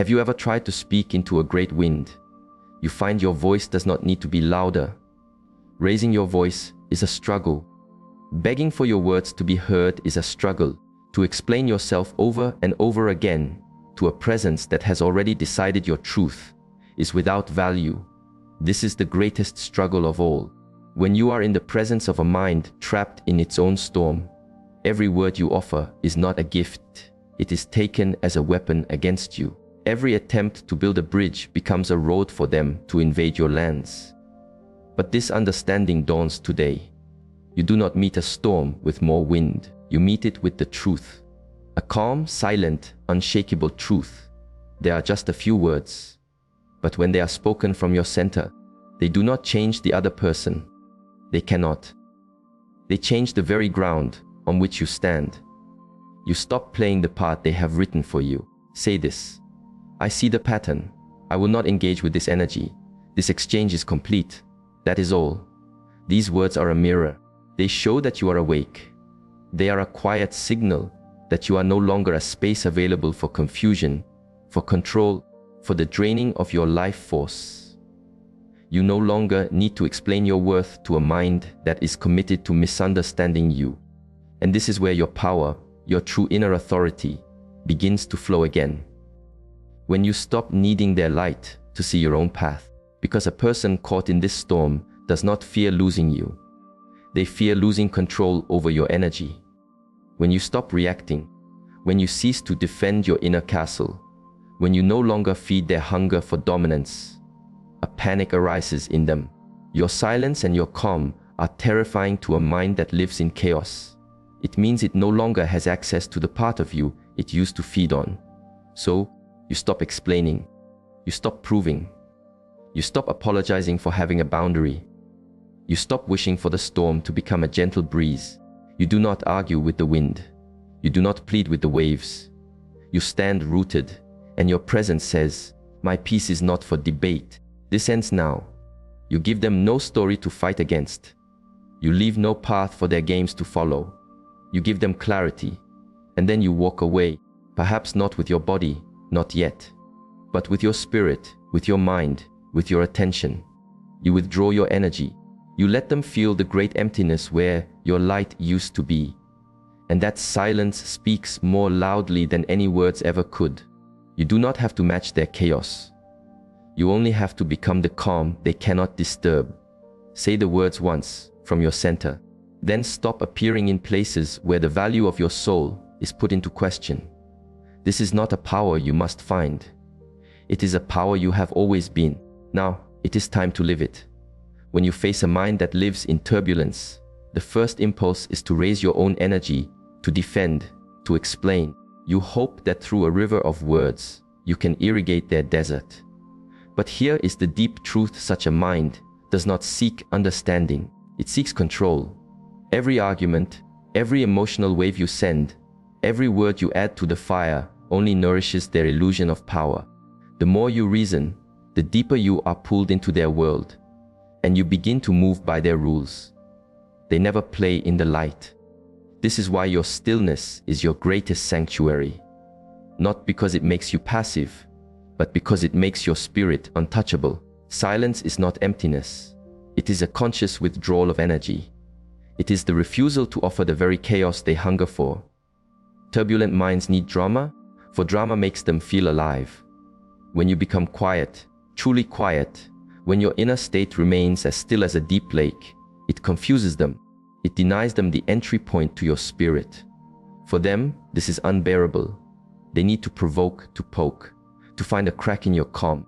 Have you ever tried to speak into a great wind? You find your voice does not need to be louder. Raising your voice is a struggle. Begging for your words to be heard is a struggle. To explain yourself over and over again to a presence that has already decided your truth is without value. This is the greatest struggle of all. When you are in the presence of a mind trapped in its own storm, every word you offer is not a gift. It is taken as a weapon against you. Every attempt to build a bridge becomes a road for them to invade your lands. But this understanding dawns today. You do not meet a storm with more wind. You meet it with the truth. A calm, silent, unshakable truth. There are just a few words. But when they are spoken from your center, they do not change the other person. They cannot. They change the very ground on which you stand. You stop playing the part they have written for you. Say this: I see the pattern. I will not engage with this energy. This exchange is complete. That is all. These words are a mirror. They show that you are awake. They are a quiet signal that you are no longer a space available for confusion, for control, for the draining of your life force. You no longer need to explain your worth to a mind that is committed to misunderstanding you. And this is where your power, your true inner authority, begins to flow again. When you stop needing their light to see your own path, because a person caught in this storm does not fear losing you. They fear losing control over your energy. When you stop reacting, when you cease to defend your inner castle, when you no longer feed their hunger for dominance, a panic arises in them. Your silence and your calm are terrifying to a mind that lives in chaos. It means it no longer has access to the part of you it used to feed on. So, you stop explaining. You stop proving. You stop apologizing for having a boundary. You stop wishing for the storm to become a gentle breeze. You do not argue with the wind. You do not plead with the waves. You stand rooted, and your presence says, "My peace is not for debate. This ends now." You give them no story to fight against. You leave no path for their games to follow. You give them clarity, and then you walk away, perhaps not with your body, not yet, but with your spirit, with your mind, with your attention. You withdraw your energy. You let them feel the great emptiness where your light used to be. And that silence speaks more loudly than any words ever could. You do not have to match their chaos. You only have to become the calm they cannot disturb. Say the words once from your center, then stop appearing in places where the value of your soul is put into question. This is not a power you must find. It is a power you have always been. Now, it is time to live it. When you face a mind that lives in turbulence, the first impulse is to raise your own energy, to defend, to explain. You hope that through a river of words, you can irrigate their desert. But here is the deep truth: such a mind does not seek understanding, it seeks control. Every argument, every emotional wave you send, every word you add to the fire only nourishes their illusion of power. The more you reason, the deeper you are pulled into their world, and you begin to move by their rules. They never play in the light. This is why your stillness is your greatest sanctuary. Not because it makes you passive, but because it makes your spirit untouchable. Silence is not emptiness. It is a conscious withdrawal of energy. It is the refusal to offer the very chaos they hunger for. Turbulent minds need drama, for drama makes them feel alive. When you become quiet, truly quiet, when your inner state remains as still as a deep lake, it confuses them. It denies them the entry point to your spirit. For them, this is unbearable. They need to provoke, to poke, to find a crack in your calm.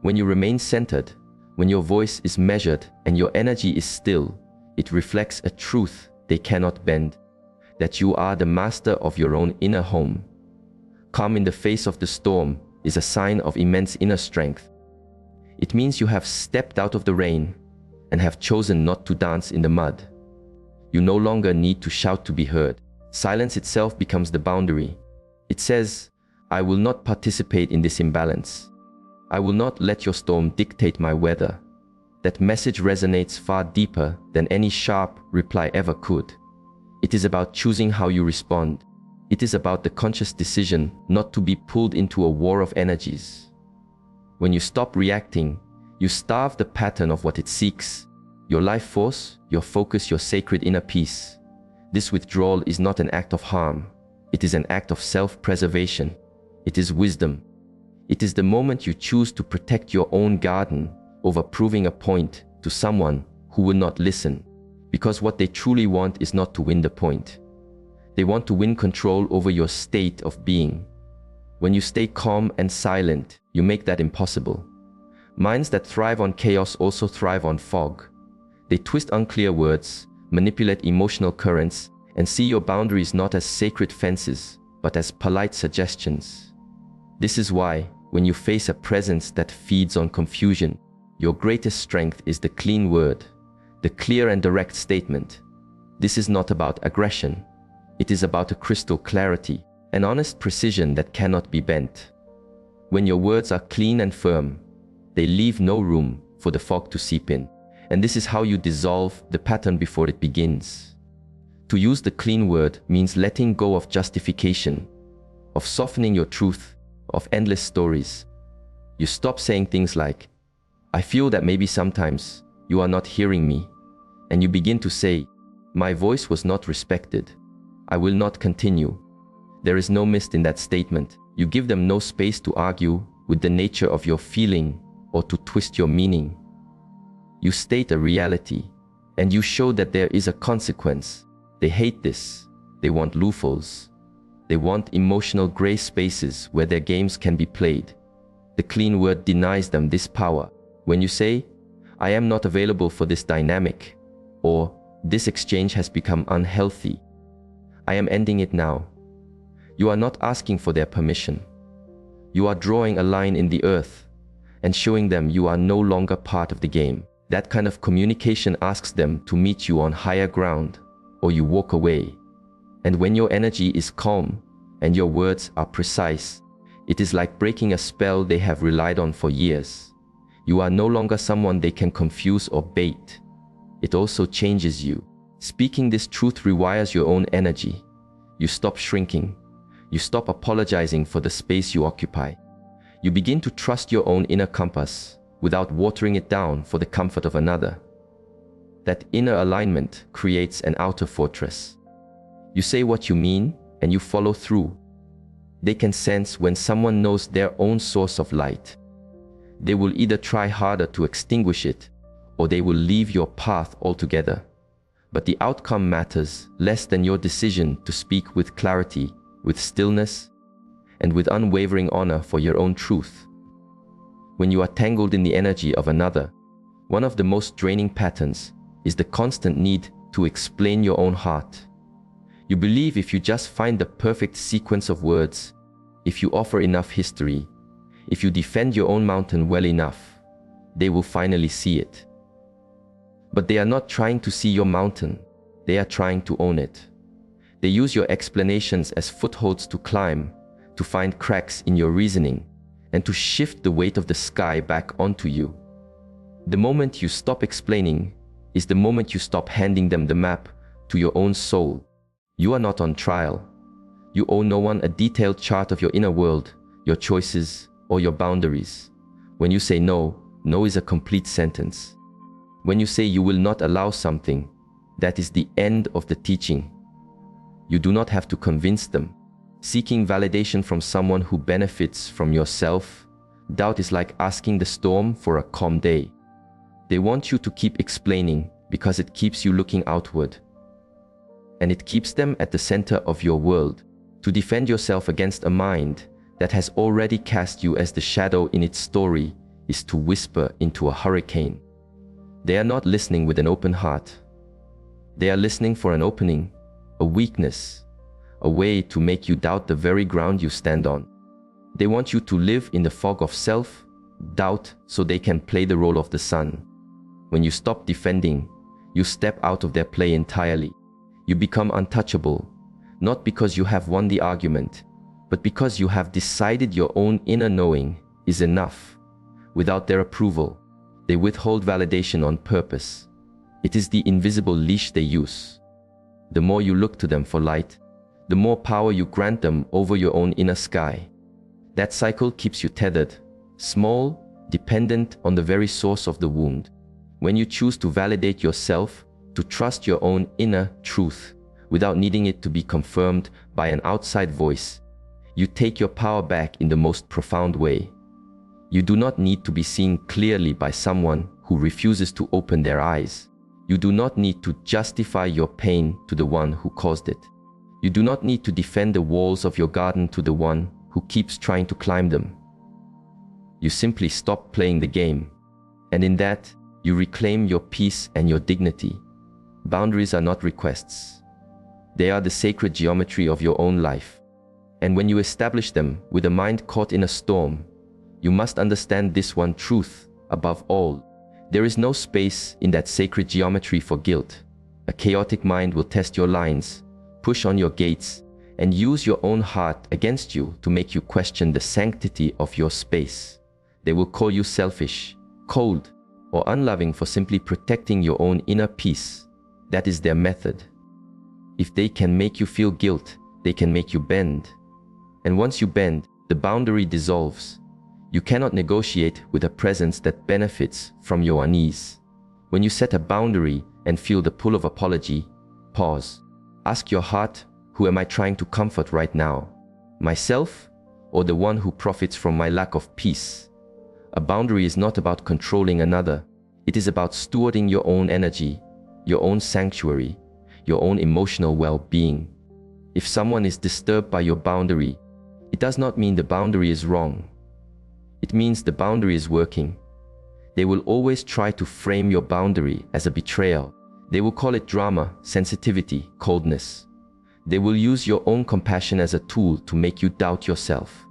When you remain centered, when your voice is measured and your energy is still, it reflects a truth they cannot bend, that you are the master of your own inner home. Calm in the face of the storm is a sign of immense inner strength. It means you have stepped out of the rain and have chosen not to dance in the mud. You no longer need to shout to be heard. Silence itself becomes the boundary. It says, "I will not participate in this imbalance. I will not let your storm dictate my weather." That message resonates far deeper than any sharp reply ever could. It is about choosing how you respond. It is about the conscious decision not to be pulled into a war of energies. When you stop reacting, you starve the pattern of what it seeks, your life force, your focus, your sacred inner peace. This withdrawal is not an act of harm. It is an act of self-preservation. It is wisdom. It is the moment you choose to protect your own garden over proving a point to someone who will not listen, because what they truly want is not to win the point. They want to win control over your state of being. When you stay calm and silent, you make that impossible. Minds that thrive on chaos also thrive on fog. They twist unclear words, manipulate emotional currents, and see your boundaries not as sacred fences, but as polite suggestions. This is why, when you face a presence that feeds on confusion, your greatest strength is the clean word, the clear and direct statement. This is not about aggression. It is about a crystal clarity, an honest precision that cannot be bent. When your words are clean and firm, they leave no room for the fog to seep in. And this is how you dissolve the pattern before it begins. To use the clean word means letting go of justification, of softening your truth, of endless stories. You stop saying things like, "I feel that maybe sometimes you are not hearing me," and you begin to say, "My voice was not respected. I will not continue." There is no mist in that statement. You give them no space to argue with the nature of your feeling or to twist your meaning. You state a reality, and you show that there is a consequence. They hate this. They want loopholes. They want emotional gray spaces where their games can be played. The clean word denies them this power. When you say, "I am not available for this dynamic," or "This exchange has become unhealthy. I am ending it now," you are not asking for their permission. You are drawing a line in the earth and showing them you are no longer part of the game. That kind of communication asks them to meet you on higher ground, or you walk away. And when your energy is calm and your words are precise, it is like breaking a spell they have relied on for years. You are no longer someone they can confuse or bait. It also changes you. Speaking this truth rewires your own energy. You stop shrinking. You stop apologizing for the space you occupy. You begin to trust your own inner compass without watering it down for the comfort of another. That inner alignment creates an outer fortress. You say what you mean and you follow through. They can sense when someone knows their own source of light. They will either try harder to extinguish it, or they will leave your path altogether. But the outcome matters less than your decision to speak with clarity, with stillness, and with unwavering honor for your own truth. When you are tangled in the energy of another, one of the most draining patterns is the constant need to explain your own heart. You believe if you just find the perfect sequence of words, if you offer enough history, if you defend your own mountain well enough, they will finally see it. But they are not trying to see your mountain, they are trying to own it. They use your explanations as footholds to climb, to find cracks in your reasoning, and to shift the weight of the sky back onto you. The moment you stop explaining is the moment you stop handing them the map to your own soul. You are not on trial. You owe no one a detailed chart of your inner world, your choices, or your boundaries. When you say no, no is a complete sentence. When you say you will not allow something, that is the end of the teaching. You do not have to convince them. Seeking validation from someone who benefits from yourself, doubt is like asking the storm for a calm day. They want you to keep explaining because it keeps you looking outward. And it keeps them at the center of your world. To defend yourself against a mind that has already cast you as the shadow in its story is to whisper into a hurricane. They are not listening with an open heart. They are listening for an opening, a weakness, a way to make you doubt the very ground you stand on. They want you to live in the fog of self-doubt so they can play the role of the sun. When you stop defending, you step out of their play entirely. You become untouchable, not because you have won the argument, but because you have decided your own inner knowing is enough. Without their approval, they withhold validation on purpose. It is the invisible leash they use. The more you look to them for light, the more power you grant them over your own inner sky. That cycle keeps you tethered, small, dependent on the very source of the wound. When you choose to validate yourself, to trust your own inner truth, without needing it to be confirmed by an outside voice, you take your power back in the most profound way. You do not need to be seen clearly by someone who refuses to open their eyes. You do not need to justify your pain to the one who caused it. You do not need to defend the walls of your garden to the one who keeps trying to climb them. You simply stop playing the game, and in that, you reclaim your peace and your dignity. Boundaries are not requests. They are the sacred geometry of your own life. And when you establish them with a mind caught in a storm, you must understand this one truth above all. There is no space in that sacred geometry for guilt. A chaotic mind will test your lines, push on your gates, and use your own heart against you to make you question the sanctity of your space. They will call you selfish, cold, or unloving for simply protecting your own inner peace. That is their method. If they can make you feel guilt, they can make you bend. And once you bend, the boundary dissolves. You cannot negotiate with a presence that benefits from your unease. When you set a boundary and feel the pull of apology, pause. Ask your heart, who am I trying to comfort right now? Myself, or the one who profits from my lack of peace? A boundary is not about controlling another. It is about stewarding your own energy, your own sanctuary, your own emotional well-being. If someone is disturbed by your boundary, it does not mean the boundary is wrong. It means the boundary is working. They will always try to frame your boundary as a betrayal. They will call it drama, sensitivity, coldness. They will use your own compassion as a tool to make you doubt yourself.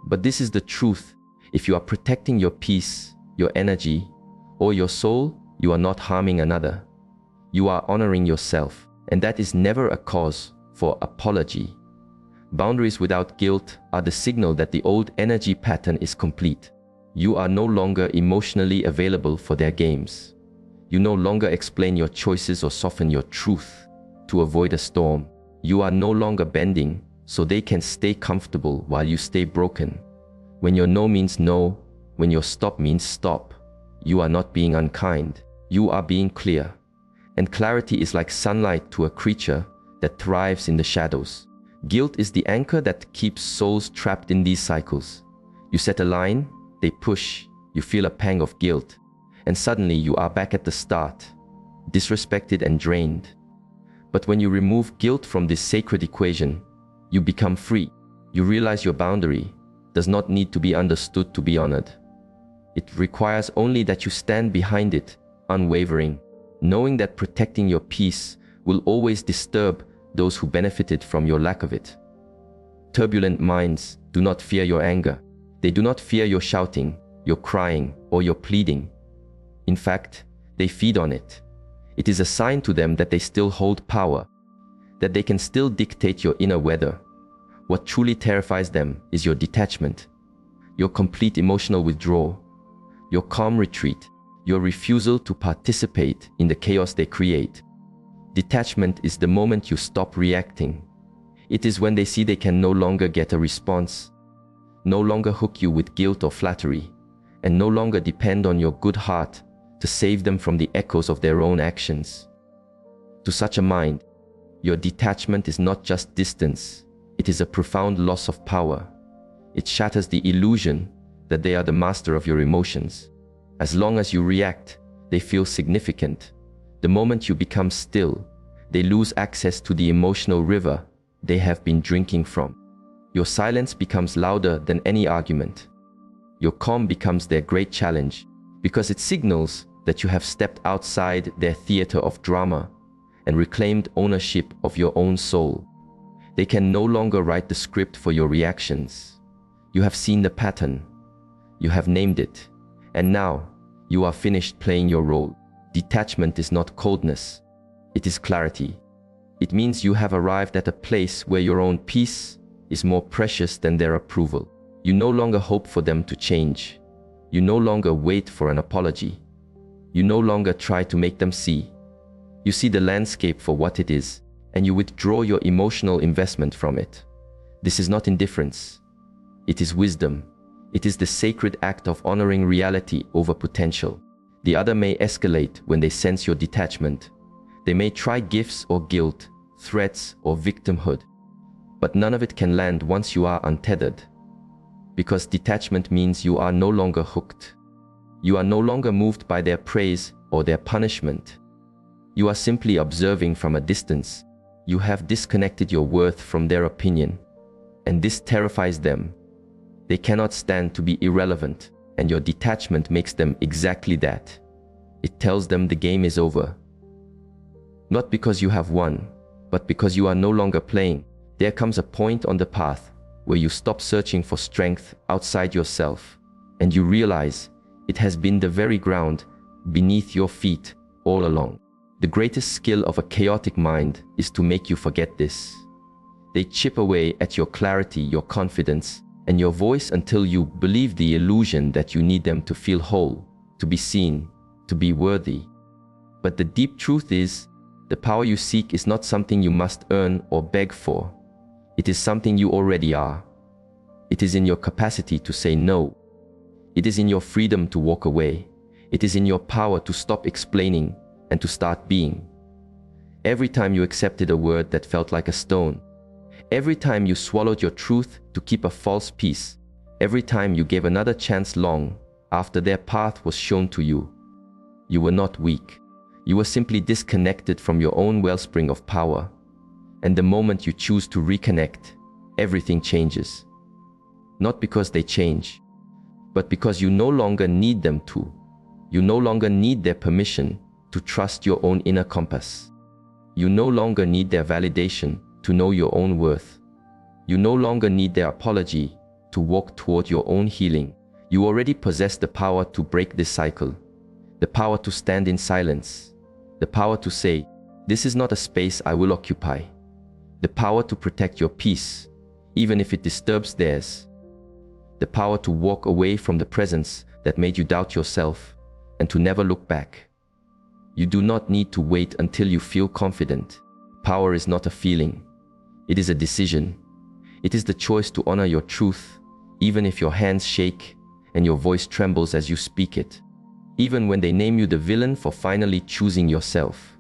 But this is the truth. If you are protecting your peace, your energy, or your soul, you are not harming another. You are honoring yourself, and that is never a cause for apology. Boundaries without guilt are the signal that the old energy pattern is complete. You are no longer emotionally available for their games. You no longer explain your choices or soften your truth to avoid a storm. You are no longer bending so they can stay comfortable while you stay broken. When your no means no, when your stop means stop, you are not being unkind. You are being clear. And clarity is like sunlight to a creature that thrives in the shadows. Guilt is the anchor that keeps souls trapped in these cycles. You set a line, they push, you feel a pang of guilt, and suddenly you are back at the start, disrespected and drained. But when you remove guilt from this sacred equation, you become free. You realize your boundary does not need to be understood to be honored. It requires only that you stand behind it, unwavering, knowing that protecting your peace will always disturb those who benefited from your lack of it. Turbulent minds do not fear your anger. They do not fear your shouting, your crying, or your pleading. In fact, they feed on it. It is a sign to them that they still hold power, that they can still dictate your inner weather. What truly terrifies them is your detachment, your complete emotional withdrawal, your calm retreat, your refusal to participate in the chaos they create. Detachment is the moment you stop reacting. It is when they see they can no longer get a response, no longer hook you with guilt or flattery, and no longer depend on your good heart to save them from the echoes of their own actions. To such a mind, your detachment is not just distance, it is a profound loss of power. It shatters the illusion that they are the master of your emotions. As long as you react, they feel significant. The moment you become still, they lose access to the emotional river they have been drinking from. Your silence becomes louder than any argument. Your calm becomes their great challenge because it signals that you have stepped outside their theater of drama and reclaimed ownership of your own soul. They can no longer write the script for your reactions. You have seen the pattern. You have named it. And now, you are finished playing your role. Detachment is not coldness. It is clarity. It means you have arrived at a place where your own peace is more precious than their approval. You no longer hope for them to change. You no longer wait for an apology. You no longer try to make them see. You see the landscape for what it is, and you withdraw your emotional investment from it. This is not indifference. It is wisdom. It is the sacred act of honoring reality over potential. The other may escalate when they sense your detachment. They may try gifts or guilt, threats or victimhood. But none of it can land once you are untethered. Because detachment means you are no longer hooked. You are no longer moved by their praise or their punishment. You are simply observing from a distance. You have disconnected your worth from their opinion. And this terrifies them. They cannot stand to be irrelevant, and your detachment makes them exactly that. It tells them the game is over. Not because you have won, but because you are no longer playing. There comes a point on the path where you stop searching for strength outside yourself, and you realize it has been the very ground beneath your feet all along. The greatest skill of a chaotic mind is to make you forget this. They chip away at your clarity, your confidence, and your voice until you believe the illusion that you need them to feel whole, to be seen, to be worthy. But the deep truth is, the power you seek is not something you must earn or beg for. It is something you already are. It is in your capacity to say no. It is in your freedom to walk away. It is in your power to stop explaining and to start being. Every time you accepted a word that felt like a stone, every time you swallowed your truth to keep a false peace, every time you gave another chance long after their path was shown to you, you were not weak. You were simply disconnected from your own wellspring of power. And the moment you choose to reconnect, everything changes. Not because they change, but because you no longer need them to. You no longer need their permission to trust your own inner compass. You no longer need their validation to know your own worth. You no longer need their apology to walk toward your own healing. You already possess the power to break this cycle, the power to stand in silence, the power to say, "This is not a space I will occupy," the power to protect your peace, even if it disturbs theirs, the power to walk away from the presence that made you doubt yourself and to never look back. You do not need to wait until you feel confident. Power is not a feeling. It is a decision. It is the choice to honor your truth, even if your hands shake and your voice trembles as you speak it, even when they name you the villain for finally choosing yourself.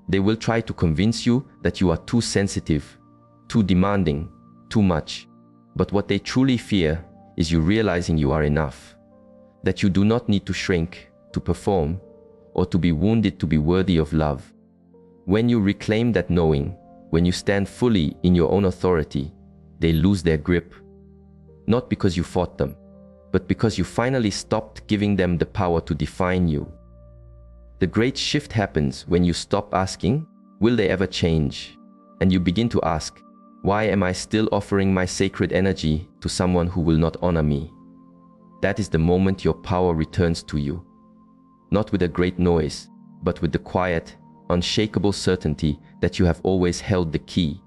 They will try to convince you that you are too sensitive, too demanding, too much. But what they truly fear is you realizing you are enough, that you do not need to shrink, to perform, or to be wounded to be worthy of love. When you reclaim that knowing, when you stand fully in your own authority, they lose their grip. Not because you fought them, but because you finally stopped giving them the power to define you. The great shift happens when you stop asking, "Will they ever change?" and you begin to ask, "Why am I still offering my sacred energy to someone who will not honor me?" That is the moment your power returns to you. Not with a great noise, but with the quiet, unshakable certainty that you have always held the key.